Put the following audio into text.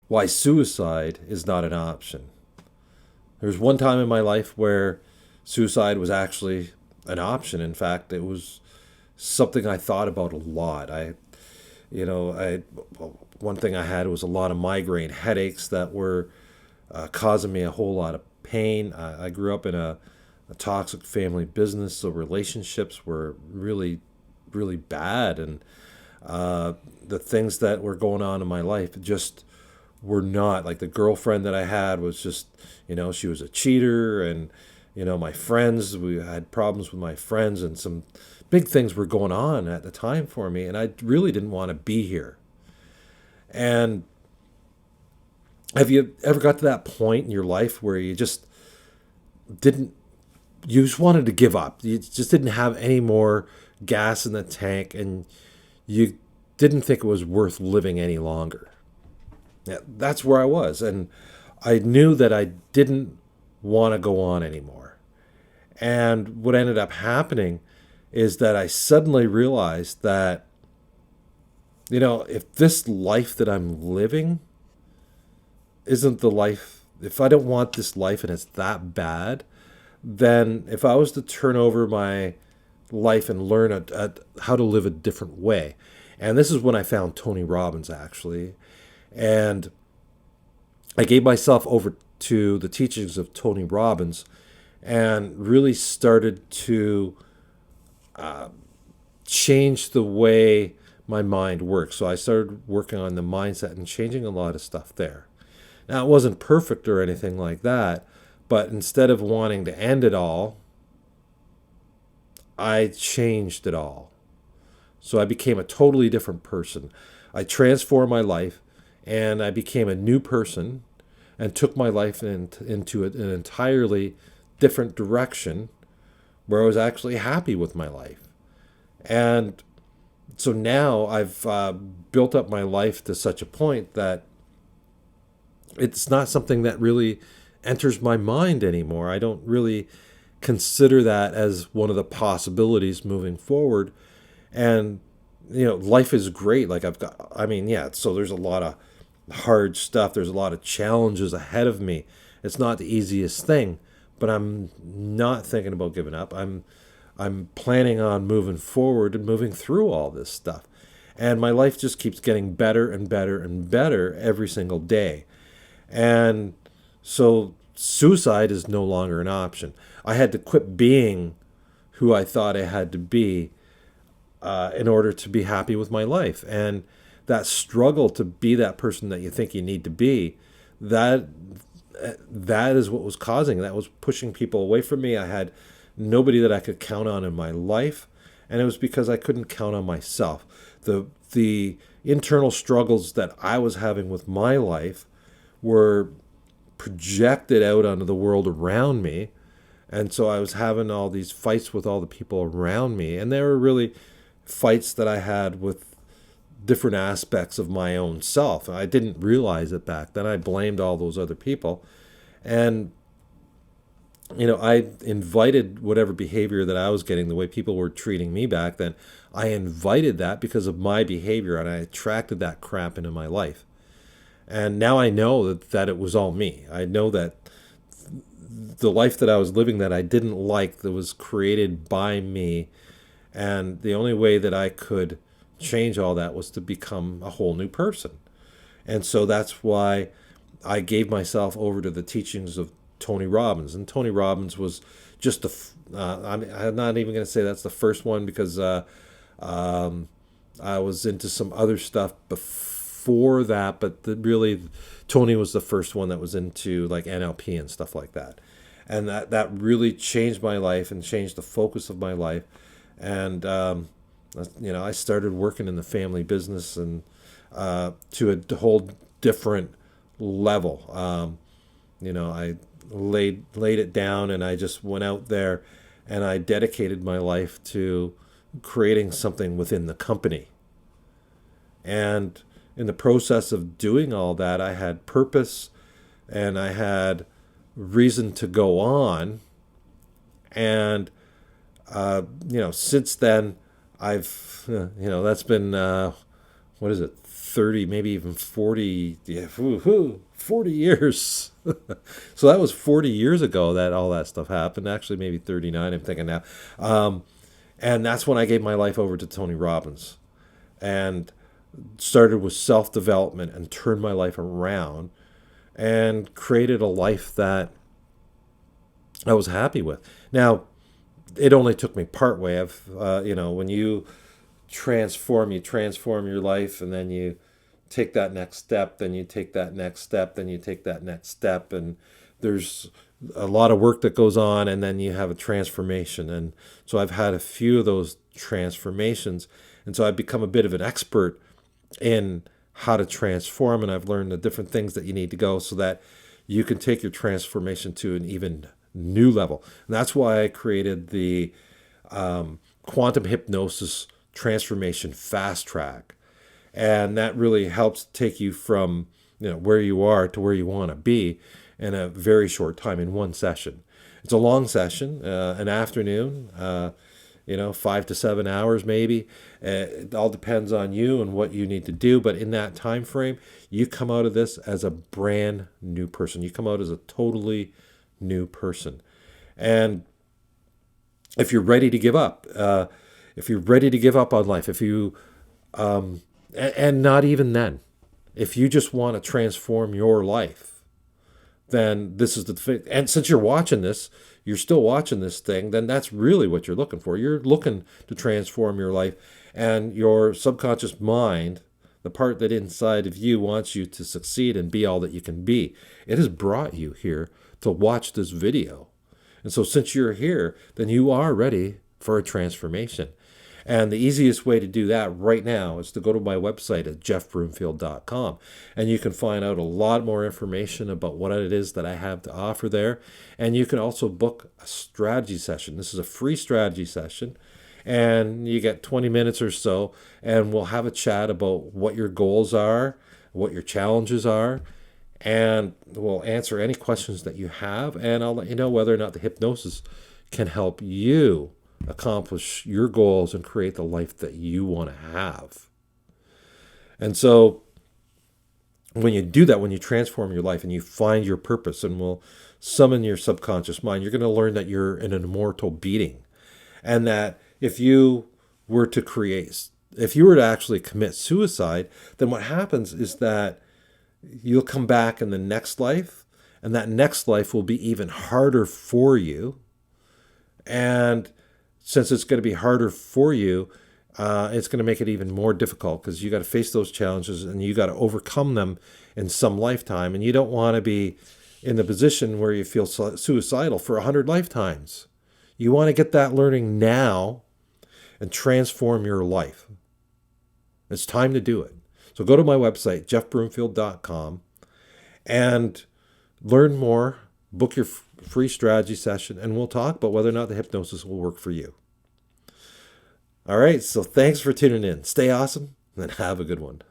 why suicide is not an option. There was one time in my life where suicide was actually an option. In fact, it was something I thought about a lot. I one thing I had was a lot of migraine headaches that were causing me a whole lot of pain. I grew up in a toxic family business, so relationships were really, really bad, and the things that were going on in my life just were not like the girlfriend that I had was just, she was a cheater, and my friends, we had problems with my friends, and some big things were going on at the time for me, and I really didn't want to be here. And have you ever got to that point in your life where didn't, you just wanted to give up? You just didn't have any more gas in the tank, and you didn't think it was worth living any longer. Yeah, that's where I was. And I knew that I didn't want to go on anymore. And what ended up happening is that I suddenly realized that, if this life that I'm living isn't the life, if I don't want this life and it's that bad, then if I was to turn over my life and learn how to live a different way, and this is when I found Tony Robbins actually, and I gave myself over to the teachings of Tony Robbins and really started to change the way my mind works. So I started working on the mindset and changing a lot of stuff there. Now, it wasn't perfect or anything like that, but instead of wanting to end it all, I changed it all. So I became a totally different person. I transformed my life, and I became a new person and took my life into an entirely different direction where I was actually happy with my life. And so now I've built up my life to such a point that it's not something that really enters my mind anymore. I don't really consider that as one of the possibilities moving forward. And, life is great. Like yeah, so there's a lot of hard stuff. There's a lot of challenges ahead of me. It's not the easiest thing, but I'm not thinking about giving up. I'm planning on moving forward and moving through all this stuff. And my life just keeps getting better and better and better every single day. And so suicide is no longer an option. I had to quit being who I thought I had to be in order to be happy with my life. And that struggle to be that person that you think you need to be, that is what was causing. That was pushing people away from me. I had nobody that I could count on in my life, and it was because I couldn't count on myself. The internal struggles that I was having with my life were projected out onto the world around me, and so I was having all these fights with all the people around me, and they were really fights that I had with different aspects of my own self. I didn't realize it back then. I blamed all those other people, and I invited whatever behavior that I was getting, the way people were treating me back then. I invited that because of my behavior, and I attracted that crap into my life. And now I know that it was all me. I know that the life that I was living that I didn't like, that was created by me, and the only way that I could change all that was to become a whole new person. And so that's why I gave myself over to the teachings of Tony Robbins. And Tony Robbins was just I'm not even going to say that's the first one, because I was into some other stuff before that, but really Tony was the first one that was into like NLP and stuff like that. And that really changed my life and changed the focus of my life. And I started working in the family business, and to a whole different level. I laid it down, and I just went out there, and I dedicated my life to creating something within the company. And in the process of doing all that, I had purpose, and I had reason to go on. And since then, I've that's been what is it, 30, maybe even 40, yeah, 40 years. So that was 40 years ago that all that stuff happened. Actually, maybe 39, I'm thinking now. Um, and that's when I gave my life over to Tony Robbins and started with self development and turned my life around and created a life that I was happy with. Now, it only took me part way. When you transform your life, and then you take that next step, then you take that next step, then you take that next step, and there's a lot of work that goes on, and then you have a transformation. And so I've had a few of those transformations, and so I've become a bit of an expert in how to transform, and I've learned the different things that you need to go so that you can take your transformation to an even new level. And that's why I created the quantum hypnosis transformation fast track, and that really helps take you from where you are to where you want to be in a very short time, in one session. It's a long session, an afternoon, 5 to 7 hours maybe. It all depends on you and what you need to do, but in that time frame, you come out of this as a brand new person. You come out as a totally new person. And if you're ready to give up, if you're ready to give up on life, if you and not even then, if you just want to transform your life, then this is the thing. And since you're still watching this thing, then that's really what you're looking for. You're looking to transform your life, and your subconscious mind, the part that inside of you wants you to succeed and be all that you can be, it has brought you here to watch this video. And so since you're here, then you are ready for a transformation. And the easiest way to do that right now is to go to my website at jeffbroomfield.com. And you can find out a lot more information about what it is that I have to offer there. And you can also book a strategy session. This is a free strategy session. And you get 20 minutes or so, and we'll have a chat about what your goals are, what your challenges are, and we'll answer any questions that you have. And I'll let you know whether or not the hypnosis can help you accomplish your goals and create the life that you want to have. And so when you do that, when you transform your life and you find your purpose and will summon your subconscious mind, you're going to learn that you're an immortal being. And that if you were to actually commit suicide, then what happens is that you'll come back in the next life, and that next life will be even harder for you. And since it's going to be harder for you, it's going to make it even more difficult, because you got to face those challenges and you got to overcome them in some lifetime. And you don't want to be in the position where you feel suicidal for 100 lifetimes. You want to get that learning now and transform your life. It's time to do it. So go to my website, jeffbroomfield.com, and learn more, book your free strategy session, and we'll talk about whether or not the hypnosis will work for you. All right, so thanks for tuning in. Stay awesome and have a good one.